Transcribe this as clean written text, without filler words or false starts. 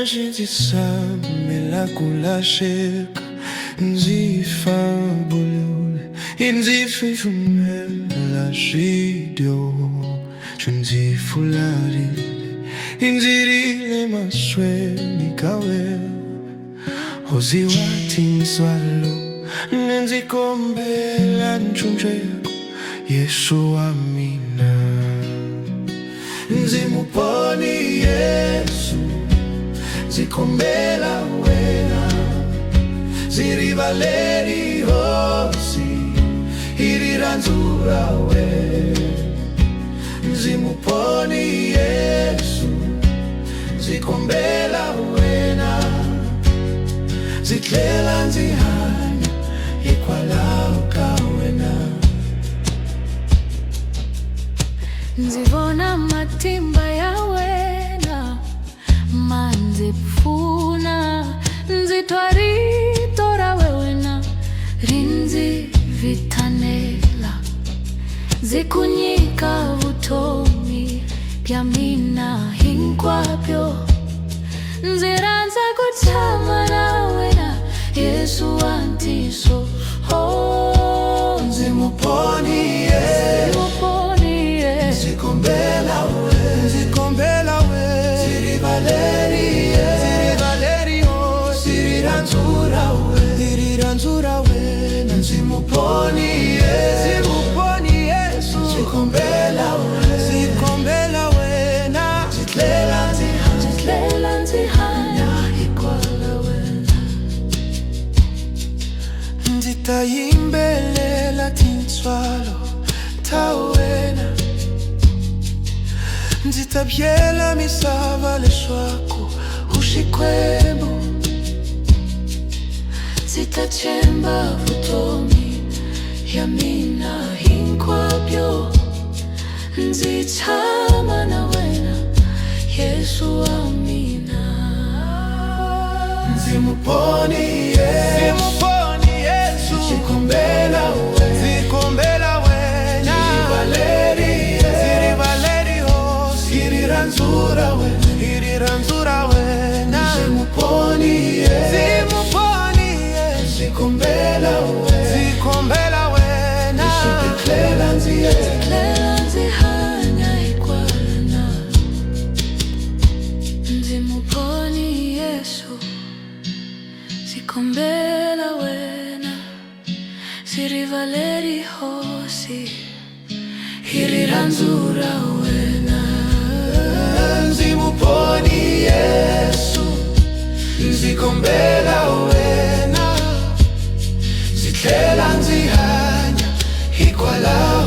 gente sabe la kulasheka nzifabulule inzififumela shidio shunzifulalile inzirile masweni kawe oziwati nswalo nenzikombela nchunjeko Yesu amina nzimuponi Yesu zikombela wena zirivaleri hosi iriranzura we nzimuponi Yesu zikombela wena zitlela nzihanya ikwalaho kawena nzivona matimba ya wena manzipfuna nzitwaritora wewena rinzi vitanela zikunyika vutomi pya mina hinkwapyo nziranza kutama na wena Yesu antiso nzimuponi Yesu zikombela we zirivaleri ho ziriranzura we nzimuponi Yesu zikombela wena zitlela nzihanya ikwala wena nzitayimbelela tinswalo tawena nzitabyela misava leswaku ushikwembo zitachemba vutomi ya mina hinkwapyo nzitshama na wena Yesu amina nzimuponi Yesu zikombela wena zirivaleri ho iriranzura wena nzimuponi Yesu zikombela wena zitlela nzihanya ikwalana nzimuponi Yesu zikombela wena zirivaleri hosi iriranzura wena nzimuponi Yesu zikombela wena zitlela nzihanya ikwala